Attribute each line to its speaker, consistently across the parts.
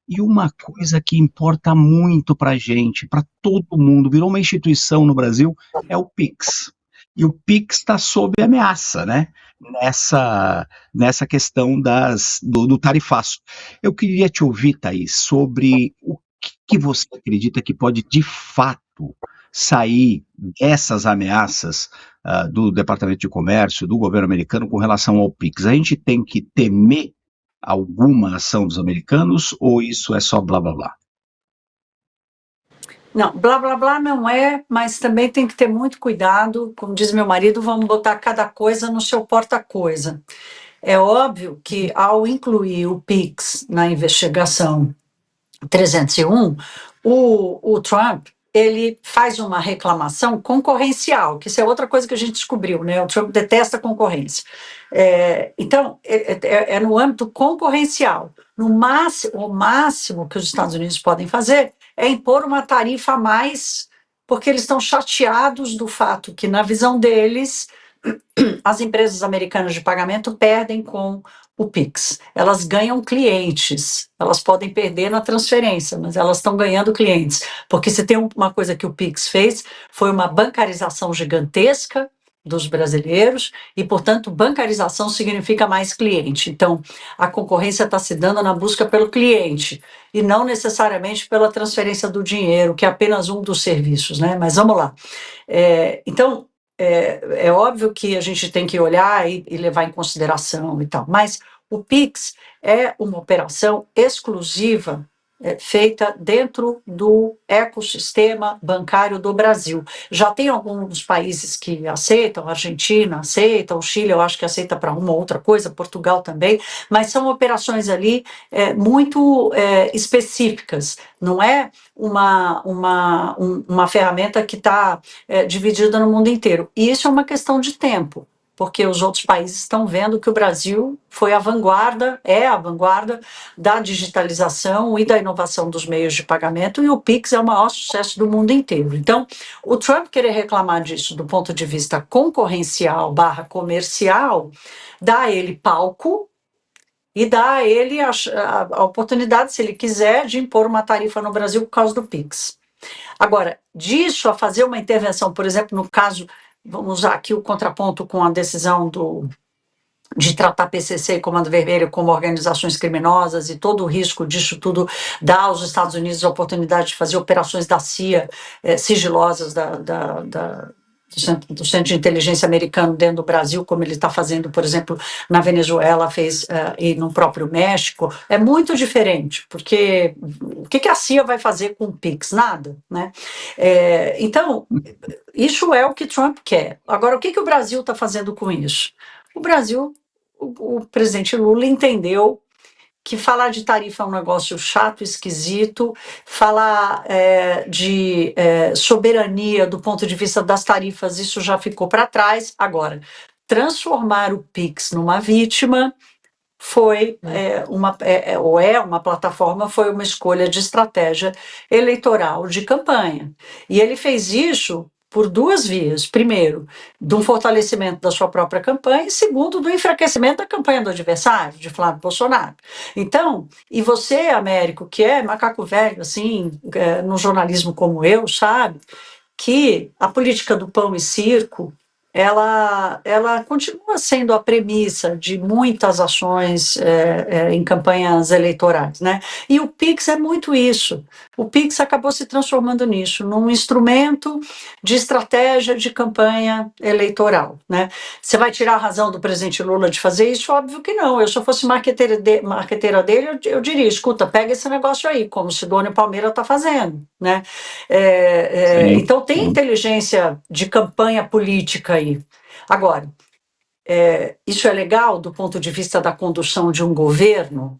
Speaker 1: E uma coisa que importa muito para a gente, para todo mundo, virou uma instituição no Brasil, é o Pix. E o Pix está sob ameaça, né? Nessa questão do tarifaço. Eu queria te ouvir, Thaís, sobre o que você acredita que pode, de fato, sair dessas ameaças do Departamento de Comércio, do governo americano, com relação ao Pix. A gente tem que temer alguma ação dos americanos ou isso é só blá blá blá?
Speaker 2: Não, blá blá blá não é, mas também tem que ter muito cuidado. Como diz meu marido, vamos botar cada coisa no seu porta-coisa. É óbvio que ao incluir o Pix na investigação 301, o Trump ele faz uma reclamação concorrencial, que isso é outra coisa que a gente descobriu, né? O Trump detesta concorrência. Então, é no âmbito concorrencial. O máximo que os Estados Unidos podem fazer é impor uma tarifa a mais, porque eles estão chateados do fato que, na visão deles, as empresas americanas de pagamento perdem com o Pix. Elas ganham clientes, elas podem perder na transferência, mas elas estão ganhando clientes. Porque se tem uma coisa que o Pix fez, foi uma bancarização gigantesca dos brasileiros e, portanto, bancarização significa mais cliente. Então, a concorrência está se dando na busca pelo cliente e não necessariamente pela transferência do dinheiro, que é apenas um dos serviços, né? Mas vamos lá. Então, é óbvio que a gente tem que olhar e levar em consideração e tal, mas o Pix é uma operação exclusiva feita dentro do ecossistema bancário do Brasil. Já tem alguns países que aceitam, a Argentina aceita, o Chile eu acho que aceita para uma ou outra coisa, Portugal também, mas são operações ali muito específicas, não é uma ferramenta que está dividida no mundo inteiro. E isso é uma questão de tempo, porque os outros países estão vendo que o Brasil foi a vanguarda da digitalização e da inovação dos meios de pagamento, e o Pix é o maior sucesso do mundo inteiro. Então, o Trump querer reclamar disso do ponto de vista concorrencial / comercial, dá a ele palco e dá a ele a oportunidade, se ele quiser, de impor uma tarifa no Brasil por causa do Pix. Agora, disso a fazer uma intervenção, por exemplo, no caso, vamos usar aqui o contraponto com a decisão de tratar PCC e Comando Vermelho como organizações criminosas e todo o risco disso tudo dar aos Estados Unidos a oportunidade de fazer operações da CIA sigilosas do Centro de Inteligência americano dentro do Brasil, como ele está fazendo, por exemplo, na Venezuela, fez e no próprio México, é muito diferente, porque o que a CIA vai fazer com o Pix? Nada, né? Então, isso é o que Trump quer. Agora, o que o Brasil está fazendo com isso? O Brasil, o presidente Lula entendeu que falar de tarifa é um negócio chato, esquisito, falar de soberania do ponto de vista das tarifas, isso já ficou para trás. Agora, transformar o Pix numa vítima foi uma plataforma, foi uma escolha de estratégia eleitoral de campanha. E ele fez isso por duas vias. Primeiro, de um fortalecimento da sua própria campanha, e segundo, do enfraquecimento da campanha do adversário, de Flávio Bolsonaro. Então, e você, Américo, que é macaco velho, assim, no jornalismo como eu, sabe, que a política do pão e circo ela continua sendo a premissa de muitas ações em campanhas eleitorais, né? E o Pix é muito isso. O Pix acabou se transformando nisso, num instrumento de estratégia de campanha eleitoral, né? Você vai tirar a razão do presidente Lula de fazer isso? Óbvio que não. Eu, se eu fosse marqueteira dele, eu diria, escuta, pega esse negócio aí, como o Sidônio Palmeira está fazendo, né? Então tem inteligência de campanha política aí. Agora, isso é legal do ponto de vista da condução de um governo?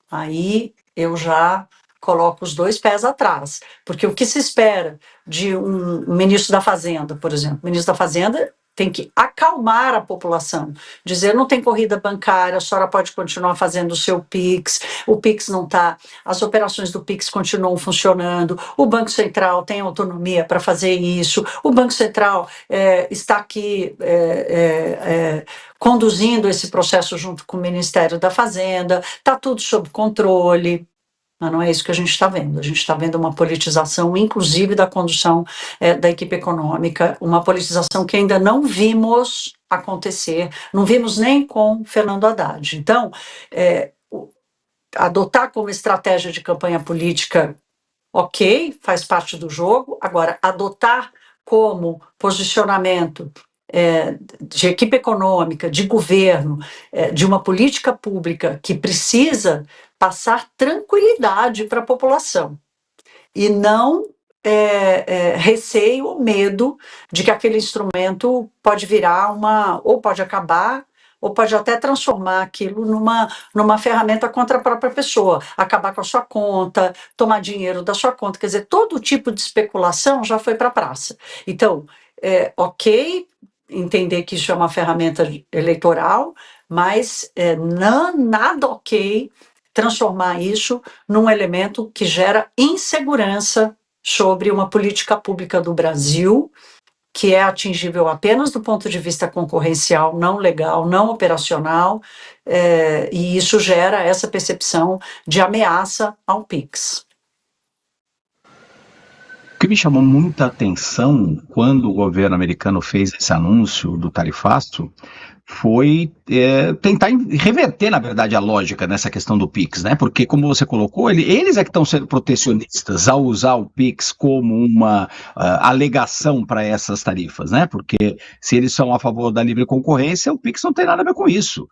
Speaker 2: Aí eu já coloco os dois pés atrás, porque o que se espera de um ministro da Fazenda, por exemplo, o ministro da Fazenda tem que acalmar a população, dizer não tem corrida bancária, a senhora pode continuar fazendo o seu Pix, o Pix não está, as operações do Pix continuam funcionando, o Banco Central tem autonomia para fazer isso, o Banco Central está aqui conduzindo esse processo junto com o Ministério da Fazenda, está tudo sob controle. Mas não é isso que a gente está vendo. A gente está vendo uma politização, inclusive, da condução da equipe econômica, uma politização que ainda não vimos acontecer, não vimos nem com Fernando Haddad. Então, adotar como estratégia de campanha política, ok, faz parte do jogo. Agora, adotar como posicionamento de equipe econômica, de governo, de uma política pública que precisa passar tranquilidade para a população e não receio ou medo de que aquele instrumento pode virar ou pode acabar, ou pode até transformar aquilo numa ferramenta contra a própria pessoa, acabar com a sua conta, tomar dinheiro da sua conta, quer dizer, todo tipo de especulação já foi para a praça. Então, ok, entender que isso é uma ferramenta eleitoral, mas nada ok transformar isso num elemento que gera insegurança sobre uma política pública do Brasil, que é atingível apenas do ponto de vista concorrencial, não legal, não operacional, e isso gera essa percepção de ameaça ao PIX.
Speaker 1: O que me chamou muita atenção quando o governo americano fez esse anúncio do tarifaço foi tentar reverter, na verdade, a lógica nessa questão do PIX, né? Porque, como você colocou, eles é que estão sendo protecionistas ao usar o PIX como uma alegação para essas tarifas, né? Porque se eles são a favor da livre concorrência, o PIX não tem nada a ver com isso.